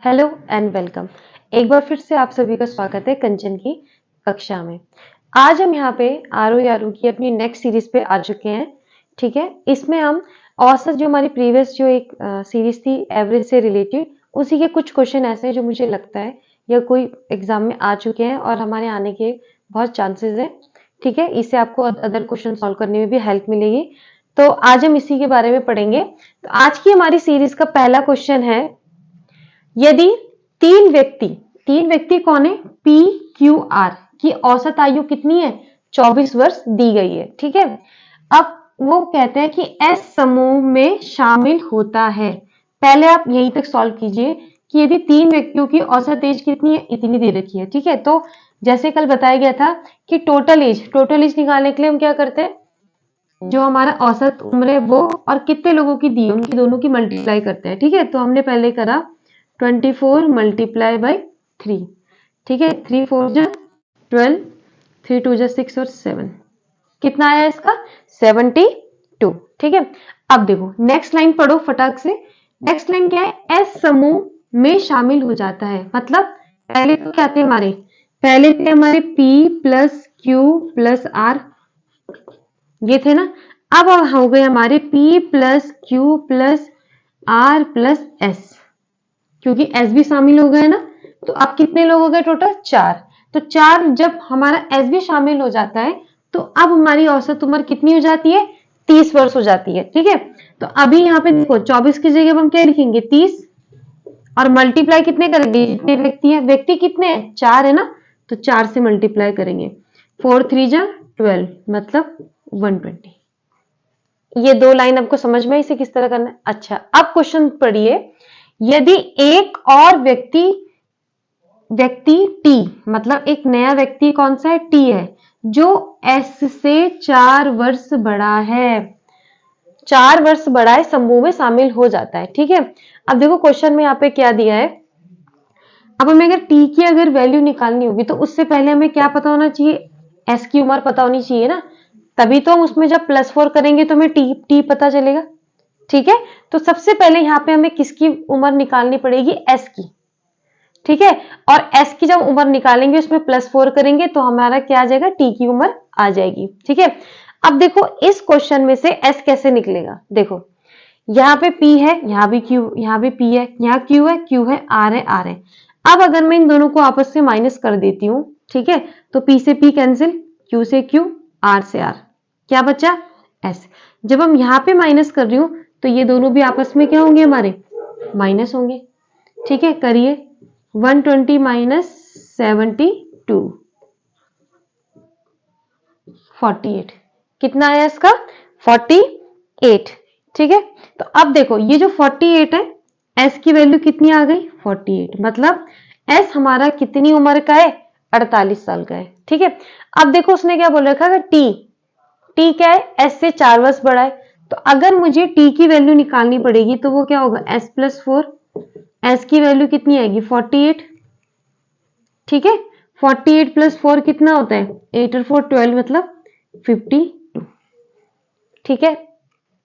Hello and welcome. एक बार फिर से आप सभी का स्वागत है कंचन की कक्षा में। आज हम यहाँ पे आरो यारो की अपनी नेक्स्ट सीरीज पे आ चुके हैं। ठीक है, इसमें हम औसत जो हमारी प्रीवियस जो एक सीरीज थी एवरेज से रिलेटेड, उसी के कुछ क्वेश्चन ऐसे हैं जो मुझे लगता है या कोई एग्जाम में आ चुके हैं और हमारे आने के बहुत चांसेस है। ठीक है, इससे आपको अदर क्वेश्चन सॉल्व करने में भी हेल्प मिलेगी। तो आज हम इसी के बारे में पढ़ेंगे। तो आज की हमारी सीरीज का पहला क्वेश्चन है, यदि तीन व्यक्ति कौन है, पी क्यू आर की औसत आयु कितनी है, 24 वर्ष दी गई है। ठीक है, अब वो कहते हैं कि एस समूह में शामिल होता है। पहले आप यहीं तक सॉल्व कीजिए कि यदि तीन व्यक्तियों की औसत एज कितनी है, इतनी दे रखी है। ठीक है, तो जैसे कल बताया गया था कि टोटल एज निकालने के लिए हम क्या करते हैं, जो हमारा औसत उम्र है वो और कितने लोगों की दी उनकी दोनों की मल्टीप्लाई करते हैं। ठीक है, तो हमने पहले करा 24 मल्टीप्लाई बाई 3। ठीक है, 3 4 जा 12, 3 2 जा 6 और 7, कितना आया इसका 72। ठीक है, अब देखो नेक्स्ट लाइन पढ़ो फटाक से। नेक्स्ट लाइन क्या है, एस समूह में शामिल हो जाता है। मतलब पहले तो क्या थे हमारे, पहले थे हमारे P plus Q plus R, ये थे ना। अब हो गए हमारे P plus Q plus R plus S, क्योंकि S भी शामिल हो गए ना। तो अब कितने लोग हो गए टोटल, 4। तो 4 जब हमारा S भी शामिल हो जाता है तो अब हमारी औसत उम्र कितनी हो जाती है, 30 वर्ष हो जाती है। ठीक है, तो अभी यहाँ पे देखो 24 की जगह हम क्या लिखेंगे, 30, और मल्टीप्लाई कितने करेंगे, जितने व्यक्ति है, व्यक्ति कितने हैं, 4 है ना, तो 4 से मल्टीप्लाई करेंगे। 4 3 जा 12, मतलब 120। ये दो लाइन आपको समझ में, इसे किस तरह करना है। अच्छा, अब क्वेश्चन पढ़िए, यदि एक और व्यक्ति टी, मतलब एक नया व्यक्ति कौन सा है, टी है, जो एस से 4 वर्ष बड़ा है, 4 वर्ष बड़ा है, समूह में शामिल हो जाता है। ठीक है, अब देखो क्वेश्चन में यहाँ पे क्या दिया है। अब हमें अगर टी की अगर वैल्यू निकालनी होगी तो उससे पहले हमें क्या पता होना चाहिए, एस की उम्र पता होनी चाहिए ना, तभी तो हम उसमें जब +4 करेंगे तो हमें टी पता चलेगा। ठीक है, तो सबसे पहले यहाँ पे हमें किसकी उम्र निकालनी पड़ेगी, एस की। ठीक है, और एस की जब उम्र निकालेंगे उसमें +4 करेंगे तो हमारा क्या आ जाएगा, टी की उम्र आ जाएगी। ठीक है, अब देखो इस क्वेश्चन में से एस कैसे निकलेगा। देखो यहाँ पे P है, यहाँ भी Q, यहाँ भी P है, यहाँ Q है, R है, R है। अब अगर मैं इन दोनों को आपस से माइनस कर देती हूँ, ठीक है, तो P से P कैंसिल, Q से Q, R से R, क्या बचा, S। जब हम यहाँ पे माइनस कर रही हूँ तो ये दोनों भी आपस में क्या होंगे, हमारे माइनस होंगे। ठीक है, करिए, 120 माइनस 72, 48, कितना आया इसका, 48। ठीक है, तो अब देखो ये जो 48 है, एस की वैल्यू कितनी आ गई, 48, मतलब एस हमारा कितनी उम्र का है, 48 साल का है। ठीक है, अब देखो उसने क्या बोल रखा है, टी क्या है, एस से 4 वर्ष बड़ा है, तो अगर मुझे टी की वैल्यू निकालनी पड़ेगी तो वो क्या होगा, एस प्लस 4, एस की वैल्यू कितनी आएगी, 48। ठीक है, 48 प्लस 4 कितना होता है, 8 और 4 12, मतलब 52। ठीक है,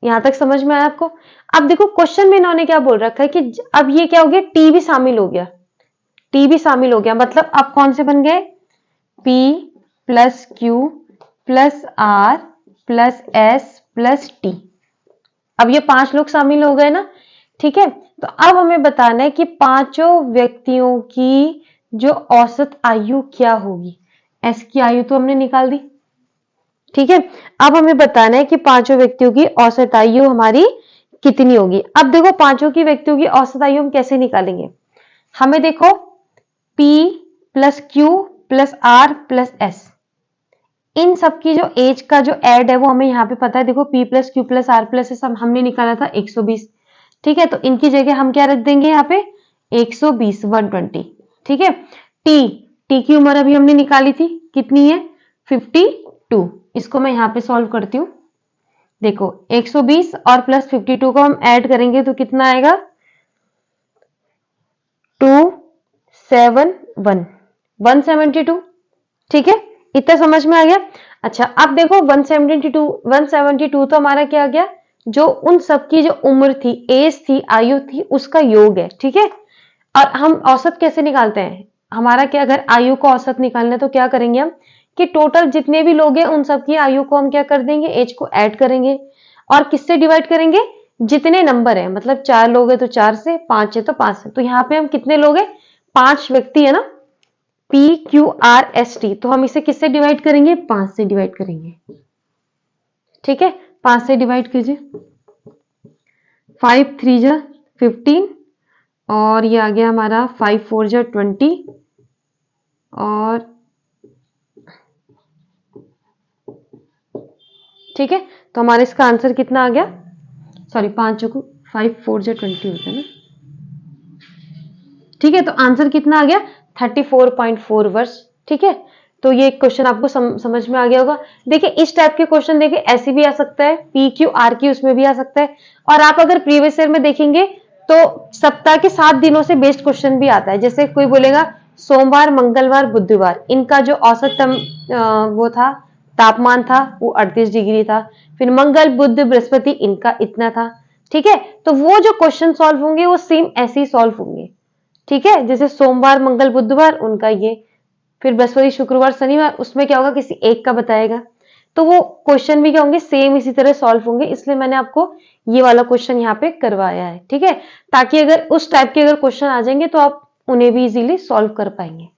यहां तक समझ में आया आपको। अब देखो क्वेश्चन में इन्होंने क्या बोल रखा है कि अब ये क्या हो गया, टी भी शामिल हो गया, टी भी शामिल हो गया, मतलब अब कौन से बन गए, P plus Q plus R plus S plus T। अब ये 5 लोग शामिल हो गए ना। ठीक है, तो अब हमें बताना है कि पांचों व्यक्तियों की जो औसत आयु क्या होगी। S की आयु तो हमने निकाल दी। ठीक है, अब हमें बताना है कि पांचों व्यक्तियों की औसत आयु हमारी कितनी होगी। अब देखो पांचों की व्यक्तियों की औसत आयु हम कैसे निकालेंगे, हमें देखो P plus Q plus R plus S, इन सबकी जो एज का जो एड है वो हमें यहाँ पे पता है। देखो P plus Q plus R plus S हमने निकाला था 120। ठीक है, तो इनकी जगह हम क्या रख देंगे यहाँ पे, 120, 120। ठीक है, टी की उम्र अभी हमने निकाली थी, कितनी है, 52। इसको मैं यहाँ पे सॉल्व करती हूँ। देखो 120 और प्लस 52 को हम ऐड करेंगे तो कितना आएगा, 271, 172। ठीक है, इतना समझ में आ गया। अच्छा, अब देखो 172 तो हमारा क्या आ गया, जो उन सबकी जो उम्र थी, एज थी, आयु थी, उसका योग है। ठीक है, और हम औसत कैसे निकालते हैं, हमारा क्या, अगर आयु को औसत निकालना है तो क्या करेंगे हम कि टोटल जितने भी लोग हैं उन सबकी आयु को हम क्या कर देंगे, एज को ऐड करेंगे और किससे डिवाइड करेंगे, जितने नंबर है, मतलब 4 लोग हैं तो 4 से, 5 है तो 5 से। तो यहाँ पे हम कितने लोग हैं, 5 व्यक्ति है ना, PQRST, तो हम इसे किससे डिवाइड करेंगे, 5 से डिवाइड करेंगे। ठीक है, 5 से डिवाइड कीजिए, 5 3 जा 15 और ये आ गया हमारा 5 4 जा 20 और ठीक है, तो हमारा इसका आंसर कितना आ गया, सॉरी 5 को 5 4 जा 20 होता है ना। ठीक है, तो आंसर कितना आ गया, 34.4 वर्ष। ठीक है, तो ये क्वेश्चन आपको समझ में आ गया होगा। देखिए इस टाइप के क्वेश्चन देखिए ऐसे भी आ सकता है, PQR उसमें भी आ सकता है, और आप अगर प्रीवियस ईयर में देखेंगे तो सप्ताह के 7 दिनों से बेस्ड क्वेश्चन भी आता है। जैसे कोई बोलेगा सोमवार मंगलवार बुधवार इनका जो औसत वो था, तापमान था वो 38 डिग्री था, फिर मंगल बुध बृहस्पति इनका इतना था। ठीक है, तो वो जो क्वेश्चन सॉल्व होंगे वो सेम ऐसे ही सॉल्व होंगे। ठीक है, जैसे सोमवार मंगल बुधवार उनका ये, फिर बृहस्पति शुक्रवार शनिवार उसमें क्या होगा, किसी एक का बताएगा, तो वो क्वेश्चन भी क्या होंगे, सेम इसी तरह सॉल्व होंगे। इसलिए मैंने आपको ये वाला क्वेश्चन यहाँ पे करवाया है। ठीक है, ताकि अगर उस टाइप के अगर क्वेश्चन आ जाएंगे तो आप उन्हें भी इजीली सॉल्व कर पाएंगे।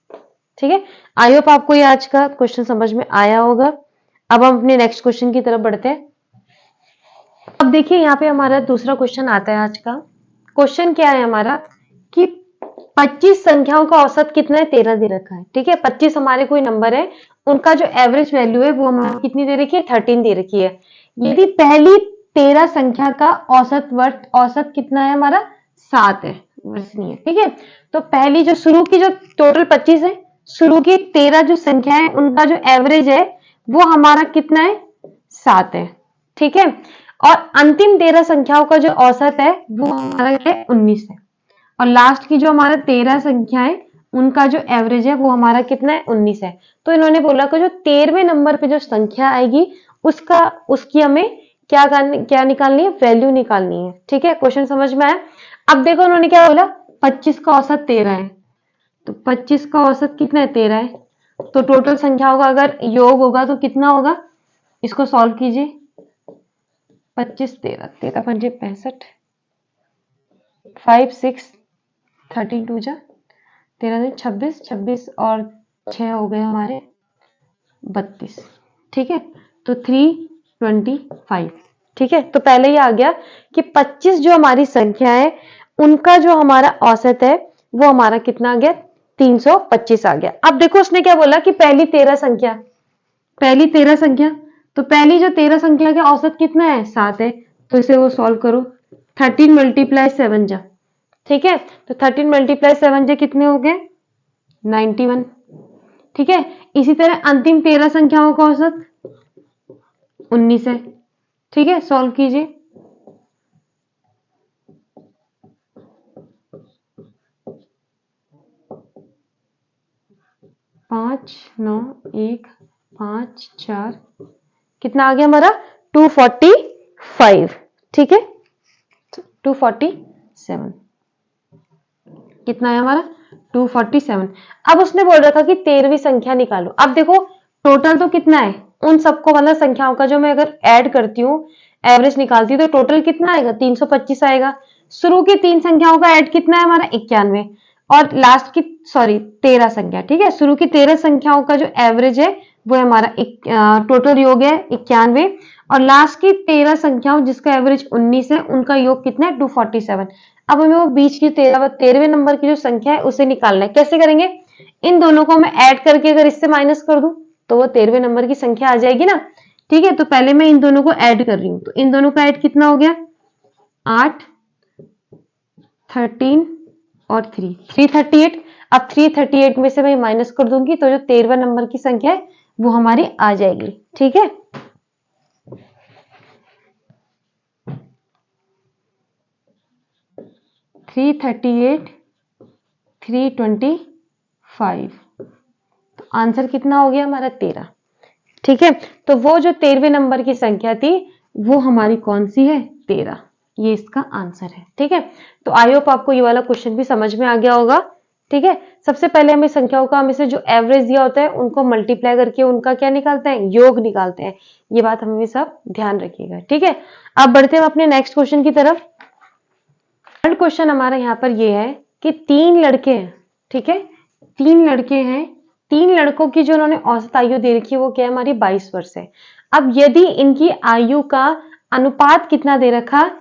ठीक है, आई होप आपको ये आज का क्वेश्चन समझ में आया होगा। अब हम अपने नेक्स्ट क्वेश्चन की तरफ बढ़ते हैं। अब देखिए यहाँ पे हमारा दूसरा क्वेश्चन आता है आज का। क्वेश्चन क्या है हमारा कि 25 संख्याओं का औसत कितना है, 13 दे रखा है। ठीक है, 25 हमारे कोई नंबर है, उनका जो एवरेज वैल्यू है वो हमारी कितनी दे रखी है, 13 दे रखी है। यदि पहली 13 संख्या का औसत कितना है हमारा, 7 है, वर्ष नहीं है। ठीक है, तो पहली जो शुरू की जो टोटल 25 है, शुरू की 13 जो संख्या है उनका जो एवरेज है वो हमारा कितना है, 7 है। ठीक है, और अंतिम 13 संख्याओं का जो औसत है वो हमारा है 19 है, और लास्ट की जो हमारा 13 संख्या है उनका जो एवरेज है वो हमारा कितना है, 19 है। तो इन्होंने बोला कि जो 13वें नंबर पे जो संख्या आएगी उसकी हमें क्या निकालनी है, वैल्यू निकालनी है। ठीक है, क्वेश्चन समझ में आया। अब देखो उन्होंने क्या बोला, 25 का औसत 13 है, तो 25 का औसत कितना है, 13 है, तो टोटल संख्याओं का अगर योग होगा तो कितना होगा, इसको सॉल्व कीजिए। 25 13 13 पंजे 65, 5 6 13 2 जा 13 26 26 और 6 हो गए हमारे 32। ठीक है, तो 325। ठीक है, तो पहले ही आ गया कि 25 जो हमारी संख्या है उनका जो हमारा औसत है वो हमारा कितना आ गया, 325 आ गया। अब देखो उसने क्या बोला कि पहली 13 संख्या, तो पहली जो 13 संख्या का औसत कितना है, 7 है, तो इसे वो सॉल्व करो। 13 मल्टीप्लाई 7 जा, ठीक है, तो 13 मल्टीप्लाई 7 जा कितने हो गए, 91। ठीक है, इसी तरह अंतिम 13 संख्याओं का औसत 19 है। ठीक है, सॉल्व कीजिए। 5 9 1 5 4 कितना आ गया हमारा, 245। ठीक है, 247 कितना है हमारा, 247। अब उसने बोल रहा था कि 13वीं संख्या निकालो। अब देखो टोटल तो कितना है, उन सबको मतलब संख्याओं का जो मैं अगर ऐड करती हूँ, एवरेज निकालती हूँ, तो टोटल कितना आएगा, 325 आएगा। शुरू की 3 संख्याओं का ऐड कितना है हमारा, 91, और लास्ट की 13 संख्या। ठीक है, शुरू की 13 संख्याओं का जो एवरेज है वो हमारा टोटल योग है 91, और लास्ट की 13 संख्याओं जिसका एवरेज 19 है उनका योग कितना है, 247। अब हमें वो बीच की 13वें नंबर की जो संख्या है उसे निकालना है। कैसे करेंगे, इन दोनों को मैं ऐड करके अगर इससे माइनस कर दूं तो वो 13वें नंबर की संख्या आ जाएगी ना। ठीक है, तो पहले मैं इन दोनों को ऐड कर रही हूं, तो इन दोनों का ऐड कितना हो गया, 8 13 और 338। अब 338 में से मैं माइनस कर दूंगी तो जो 13वें नंबर की संख्या है वो हमारी आ जाएगी। ठीक है, थ्री 325, तो आंसर कितना हो गया हमारा, 13। ठीक है, तो वो जो 13वें नंबर की संख्या थी वो हमारी कौन सी है, 13। ये इसका आंसर है। ठीक है, तो आई होप आपको ये वाला क्वेश्चन भी समझ में आ गया होगा। ठीक है, सबसे पहले हमें संख्याओं का हमें से जो एवरेज दिया होता है उनको मल्टीप्लाई करके उनका क्या निकालते हैं, योग निकालते हैं। ये बात हमें सब ध्यान रखिएगा। ठीक है, अब बढ़ते हैं अपने नेक्स्ट क्वेश्चन की तरफ। थर्ड क्वेश्चन हमारा यहाँ पर ये है कि 3 लड़के हैं। ठीक है, 3 लड़के हैं, 3 लड़कों की जो उन्होंने औसत आयु दे रखी है वो क्या है, हमारी 22 वर्ष है। अब यदि इनकी आयु का अनुपात कितना दे रखा,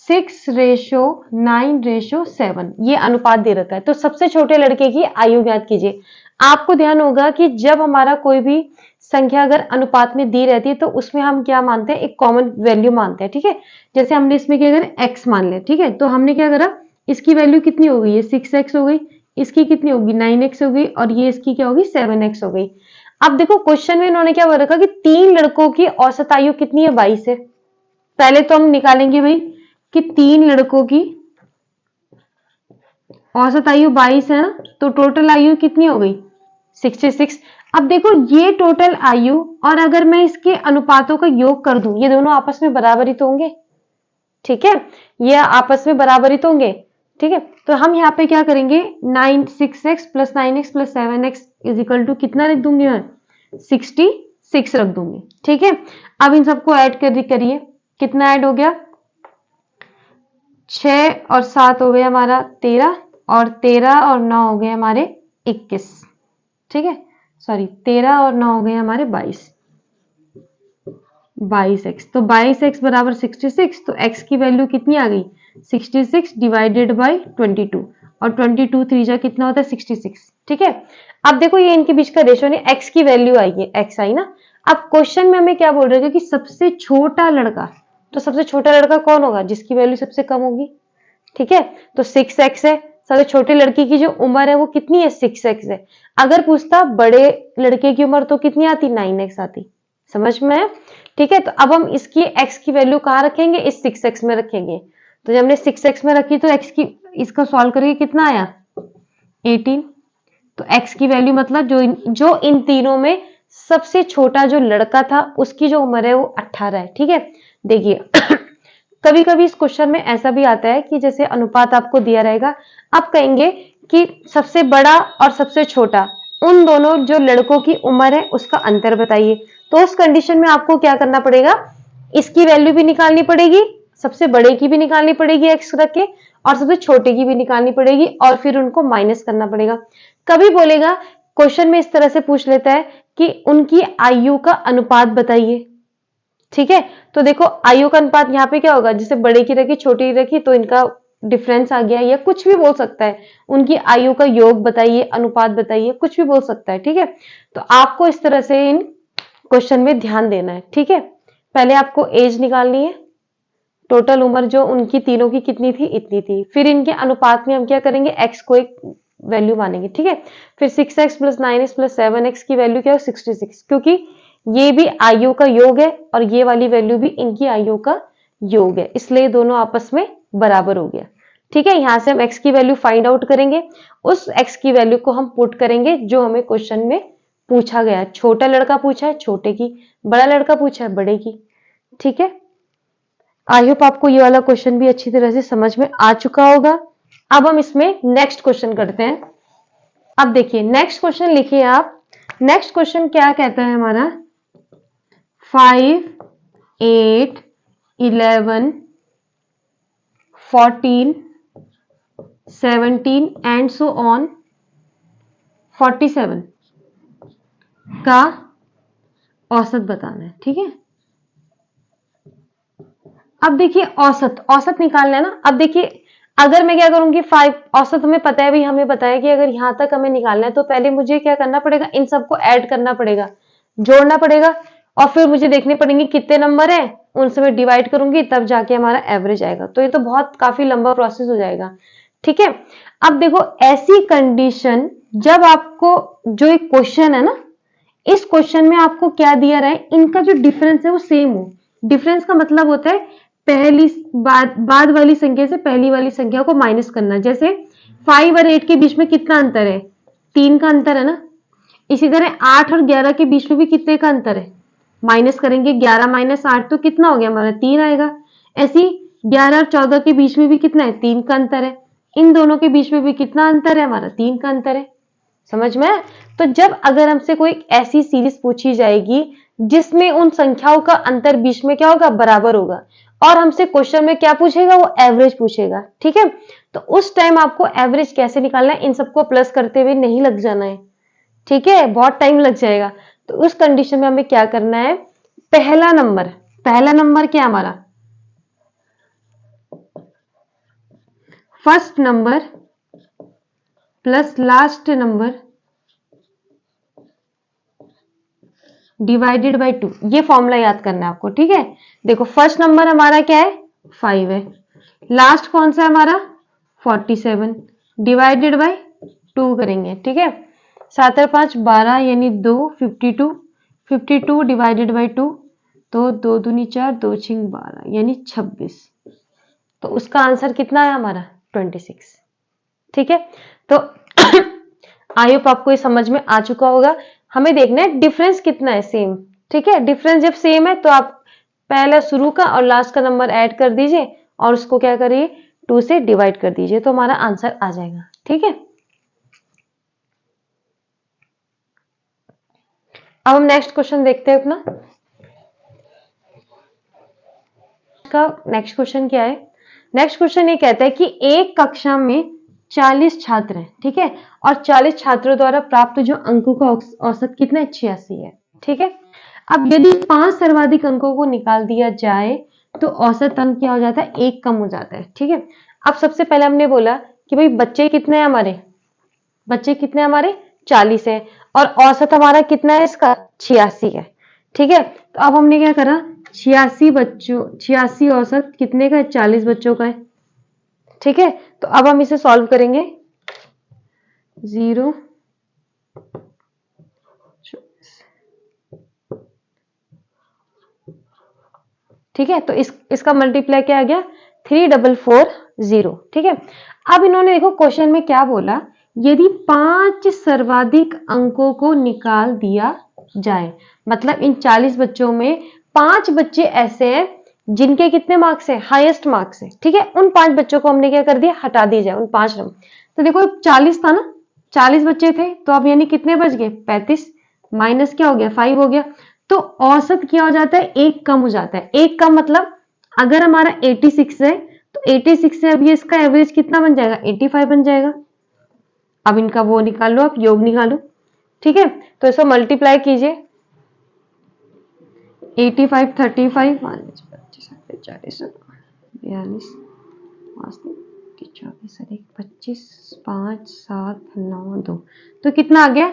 6:9:7 ये अनुपात दे रखा है। तो सबसे छोटे लड़के की आयु ज्ञात कीजिए। आपको ध्यान होगा कि जब हमारा कोई भी संख्या अगर अनुपात में दी रहती है तो उसमें हम क्या मानते हैं, एक कॉमन वैल्यू मानते हैं। ठीक है, जैसे हमने इसमें क्या करें, x मान लिया। ठीक है, तो हमने क्या करा, इसकी वैल्यू कितनी हो गई, ये 6x हो गई, इसकी कितनी होगी 9x हो गई, और ये इसकी क्या होगी 7x हो गई। अब देखो क्वेश्चन में इन्होंने क्या बोल रखा कि 3 लड़कों की औसत आयु कितनी है, 22 है। पहले तो हम निकालेंगे भाई कि 3 लड़कों की औसत आयु 22 है ना, तो टोटल आयु कितनी हो गई 66। अब देखो ये टोटल आयु, और अगर मैं इसके अनुपातों का योग कर दूं, ये दोनों आपस में बराबर ही तो होंगे। ठीक है, ये आपस में बराबर ही तो होंगे। ठीक है, तो हम यहाँ पे क्या करेंगे, 6x plus 9x plus 7x is equal to कितना लिख दूंगी मैं, 66 रख दूंगी। ठीक है, अब इन सबको ऐड करिए, कितना ऐड हो गया, 6 और 7 हो गए हमारा 13, और 13 और 9 हो गए हमारे 21। ठीक है, सॉरी 13 और 9 हो गए हमारे 22x। तो 22x बराबर 66, तो x की वैल्यू कितनी आ गई, 66 डिवाइडेड बाई 22, और 22 3 जा कितना होता है 66। ठीक है, अब देखो ये इनके बीच का रेशो नहीं, x की वैल्यू आई है, x आई ना। अब क्वेश्चन में हमें क्या बोल रहे हैं कि सबसे छोटा लड़का, तो सबसे छोटा लड़का कौन होगा, जिसकी वैल्यू सबसे कम होगी। ठीक है, तो 6x है, सबसे छोटे लड़के की जो उम्र है वो कितनी है, 6x है। अगर पूछता बड़े लड़के की उम्र तो कितनी आती, 9x आती। समझ में है। ठीक है, तो अब हम इसकी x की वैल्यू कहाँ रखेंगे, इस 6x में रखेंगे। तो जब हमने 6x में रखी तो x की, इसका सॉल्व करके कितना आया 18। तो x की वैल्यू मतलब जो इन तीनों में सबसे छोटा जो लड़का था उसकी जो उम्र है वो 18 है। ठीक है, देखिए कभी कभी इस क्वेश्चन में ऐसा भी आता है कि जैसे अनुपात आपको दिया रहेगा, आप कहेंगे कि सबसे बड़ा और सबसे छोटा उन दोनों जो लड़कों की उम्र है उसका अंतर बताइए। तो उस कंडीशन में आपको क्या करना पड़ेगा, इसकी वैल्यू भी निकालनी पड़ेगी, सबसे बड़े की भी निकालनी पड़ेगी x रख के, और सबसे छोटे की भी निकालनी पड़ेगी, और फिर उनको माइनस करना पड़ेगा। कभी बोलेगा क्वेश्चन में इस तरह से पूछ लेता है कि उनकी आयु का अनुपात बताइए। ठीक है, तो देखो आयु का अनुपात यहाँ पे क्या होगा, जैसे बड़े की रखी छोटे की रखी तो इनका डिफरेंस आ गया, या कुछ भी बोल सकता है, उनकी आयु का योग बताइए, अनुपात बताइए, कुछ भी बोल सकता है। ठीक है, तो आपको इस तरह से इन क्वेश्चन में ध्यान देना है। ठीक है, पहले आपको एज निकालनी है, टोटल उम्र जो उनकी तीनों की कितनी थी, इतनी थी। फिर इनके अनुपात में हम क्या करेंगे, एक्स को एक वैल्यू मानेंगे। ठीक है, फिर 6x plus 9x plus 7x की वैल्यू क्या है 66, क्योंकि ये भी आयु का योग है और ये वाली वैल्यू भी इनकी आयु का योग है, इसलिए दोनों आपस में बराबर हो गया। ठीक है, यहां से हम x की वैल्यू फाइंड आउट करेंगे, उस x की वैल्यू को हम पुट करेंगे जो हमें क्वेश्चन में पूछा गया है। छोटा लड़का पूछा है छोटे की, बड़ा लड़का पूछा है बड़े की। ठीक है, आई होप आपको ये वाला क्वेश्चन भी अच्छी तरह से समझ में आ चुका होगा। अब हम इसमें नेक्स्ट क्वेश्चन करते हैं। अब देखिए नेक्स्ट क्वेश्चन लिखिए आप। नेक्स्ट क्वेश्चन क्या कहता है हमारा, 5, 8, 11, 14, 17 एंड सो ऑन 47 का औसत बताना है। ठीक है, अब देखिए औसत निकालना है ना। अब देखिए अगर मैं क्या करूंगी, 5 औसत हमें पता है भाई, हमें पता है कि अगर यहां तक हमें निकालना है तो पहले मुझे क्या करना पड़ेगा, इन सबको ऐड करना पड़ेगा, जोड़ना पड़ेगा, और फिर मुझे देखने पड़ेंगे कितने नंबर है, उनसे मैं डिवाइड करूंगी तब जाके हमारा एवरेज आएगा। तो ये तो बहुत काफी लंबा प्रोसेस हो जाएगा। ठीक है, अब देखो ऐसी कंडीशन जब आपको जो एक क्वेश्चन है ना, इस क्वेश्चन में आपको क्या दिया रहा है, इनका जो डिफरेंस है वो सेम हो। डिफरेंस का मतलब होता है पहली बाद वाली संख्या से पहली वाली संख्या को माइनस करना। जैसे 5 और 8 के बीच में कितना अंतर है, 3 का अंतर है ना। इसी तरह 8 और 11 के बीच में भी कितने का अंतर है, माइनस करेंगे, 11 माइनस 8 तो कितना हो गया हमारा 3 आएगा। ऐसी 11 और 14 के बीच में भी कितना है, 3 का अंतर है। इन दोनों के बीच में भी कितना अंतर है हमारा, 3 का अंतर है। समझ में आया? तो जब अगर हमसे कोई ऐसी सीरीज पूछी जाएगी जिसमें उन संख्याओं का अंतर बीच में क्या होगा, बराबर होगा, और हमसे क्वेश्चन में क्या पूछेगा, वो एवरेज पूछेगा, ठीक है। तो उस टाइम आपको एवरेज कैसे निकालना है, इन सबको प्लस करते हुए नहीं लग जाना है, ठीक है, बहुत टाइम लग जाएगा। तो उस कंडीशन में हमें क्या करना है, पहला नंबर क्या हमारा, first number plus last number divided by 2, ये फॉर्मूला याद करना है आपको, ठीक है। देखो फर्स्ट नंबर हमारा क्या है, 5 है, लास्ट कौन सा है हमारा, 47, डिवाइडेड बाय 2 करेंगे, ठीक है। 7 और 5 12 यानी 2, 52, 52 डिवाइडेड बाय 2, तो 2 दूनी 4, 2 छिंग 12 यानी 26। तो उसका आंसर कितना है हमारा, 26, ठीक है। तो आई होप आपको ये समझ में आ चुका होगा। हमें देखना है डिफरेंस कितना है, सेम, ठीक है। डिफरेंस जब सेम है तो आप पहला शुरू का और लास्ट का नंबर ऐड कर दीजिए और उसको क्या करिए, 2 से डिवाइड कर दीजिए, तो हमारा आंसर आ जाएगा, ठीक है। अब हम नेक्स्ट क्वेश्चन देखते हैं अपना। का नेक्स्ट क्वेश्चन क्या है, नेक्स्ट क्वेश्चन ये कहता है कि एक कक्षा में 40 छात्र हैं, ठीक है, और 40 छात्रों द्वारा प्राप्त जो अंकों का औसत कितना है, 86 है, ठीक है। अब यदि 5 सर्वाधिक अंकों को निकाल दिया जाए तो औसत अंक क्या हो जाता है, 1 कम हो जाता है, ठीक है। अब सबसे पहले हमने बोला कि भाई बच्चे कितने हैं हमारे, 40 है, और औसत हमारा कितना है इसका, 86 है, ठीक है। तो अब हमने क्या करा, 86 औसत कितने का है, 40 बच्चों का है, ठीक है। तो अब हम इसे सॉल्व करेंगे, 0, ठीक है। तो इसका मल्टीप्लाई क्या आ गया, 3440, ठीक है। अब इन्होंने देखो क्वेश्चन में क्या बोला, यदि 5 सर्वाधिक अंकों को निकाल दिया जाए, मतलब इन 40 बच्चों में 5 बच्चे ऐसे हैं जिनके कितने मार्क्स है, हाईएस्ट मार्क्स है, ठीक है। उन 5 बच्चों को हमने क्या कर दिया, हटा दिया जाए, उन 5 नंबर। तो देखो 40 था ना, 40 बच्चे थे, तो अब यानी कितने बच गए, 35, माइनस क्या हो गया, 5 हो गया। तो औसत क्या हो जाता है, 1 कम हो जाता है। 1 कम मतलब अगर हमारा 86 है तो 86 से अब ये इसका एवरेज कितना बन जाएगा, 85 बन जाएगा। अब इनका वो निकाल लो, आप योग निकालो, ठीक है। तो इसको मल्टीप्लाई कीजिए, 85 35 40 40 42 24 25 5 7 9 2, तो कितना आ गया,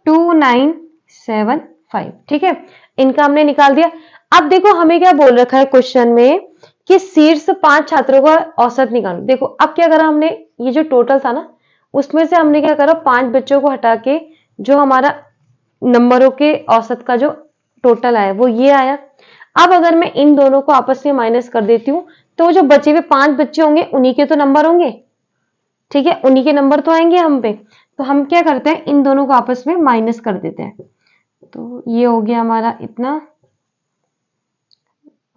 2975, ठीक है। इनका हमने निकाल दिया। अब देखो हमें क्या बोल रखा है क्वेश्चन में कि शीर्ष 5 छात्रों का औसत निकालो। देखो अब क्या करा हमने, ये जो टोटल था ना उसमें से हमने क्या करा, 5 बच्चों को हटा के जो हमारा नंबरों के औसत का जो टोटल आया वो ये आया। अब अगर मैं इन दोनों को आपस में माइनस कर देती हूँ तो जो बचे हुए 5 बच्चे होंगे उन्हीं के तो नंबर होंगे, ठीक है, उन्हीं के नंबर तो आएंगे हम पे। तो हम क्या करते हैं, इन दोनों को आपस में माइनस कर देते हैं। तो ये हो गया हमारा इतना,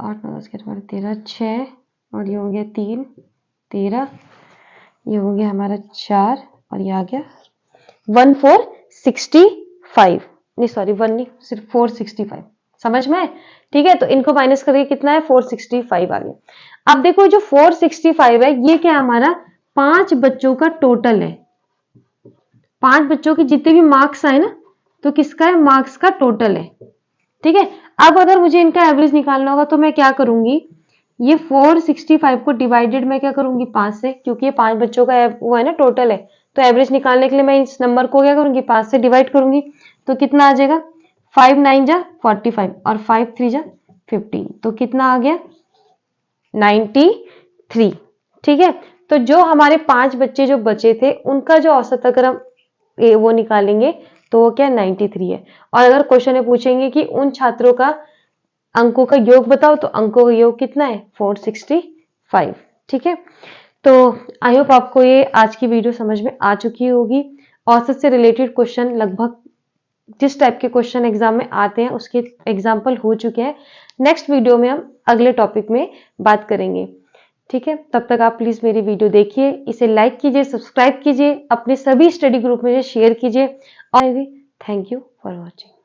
8 9 10 11 12 13 6, और ये हो गया 3 13, ये हो गया हमारा 4, और ये आ गया 1465, नहीं सॉरी 1 नहीं, सिर्फ 465, समझ में है, ठीक है। तो इनको माइनस करके कितना है, 465 आ गया। अब देखो जो 465 है ये क्या है, हमारा 5 बच्चों का टोटल है, 5 बच्चों के जितने भी मार्क्स आए ना, तो किसका है, मार्क्स का टोटल है, ठीक है। अब अगर मुझे इनका एवरेज निकालना होगा तो मैं क्या करूंगी, ये 465 को डिवाइडेड मैं क्या करूंगी 5 से, क्योंकि ये 5 बच्चों का वो है ना टोटल है। तो एवरेज निकालने के लिए मैं इस नंबर को क्या करूंगी, 5 से डिवाइड करूंगी। तो कितना आ जाएगा, 5 9 जा 45 और 5 3 जा 15, तो कितना आ गया 93, ठीक है। तो जो हमारे 5 बच्चे जो बचे थे उनका जो औसत अगर हम वो निकालेंगे तो वो क्या 93 है। और अगर क्वेश्चन में पूछेंगे कि उन छात्रों का अंकों का योग बताओ, तो अंकों का योग कितना है 465, ठीक है। तो आई होप आपको ये आज की वीडियो समझ में आ चुकी होगी। औसत से रिलेटेड क्वेश्चन लगभग जिस टाइप के क्वेश्चन एग्जाम में आते हैं उसके एग्जाम्पल हो चुके हैं। नेक्स्ट वीडियो में हम अगले टॉपिक में बात करेंगे। ठीक है, तब तक आप प्लीज़ मेरी वीडियो देखिए, इसे लाइक कीजिए, सब्सक्राइब कीजिए, अपने सभी स्टडी ग्रुप में शेयर कीजिए और थैंक यू फॉर वॉचिंग।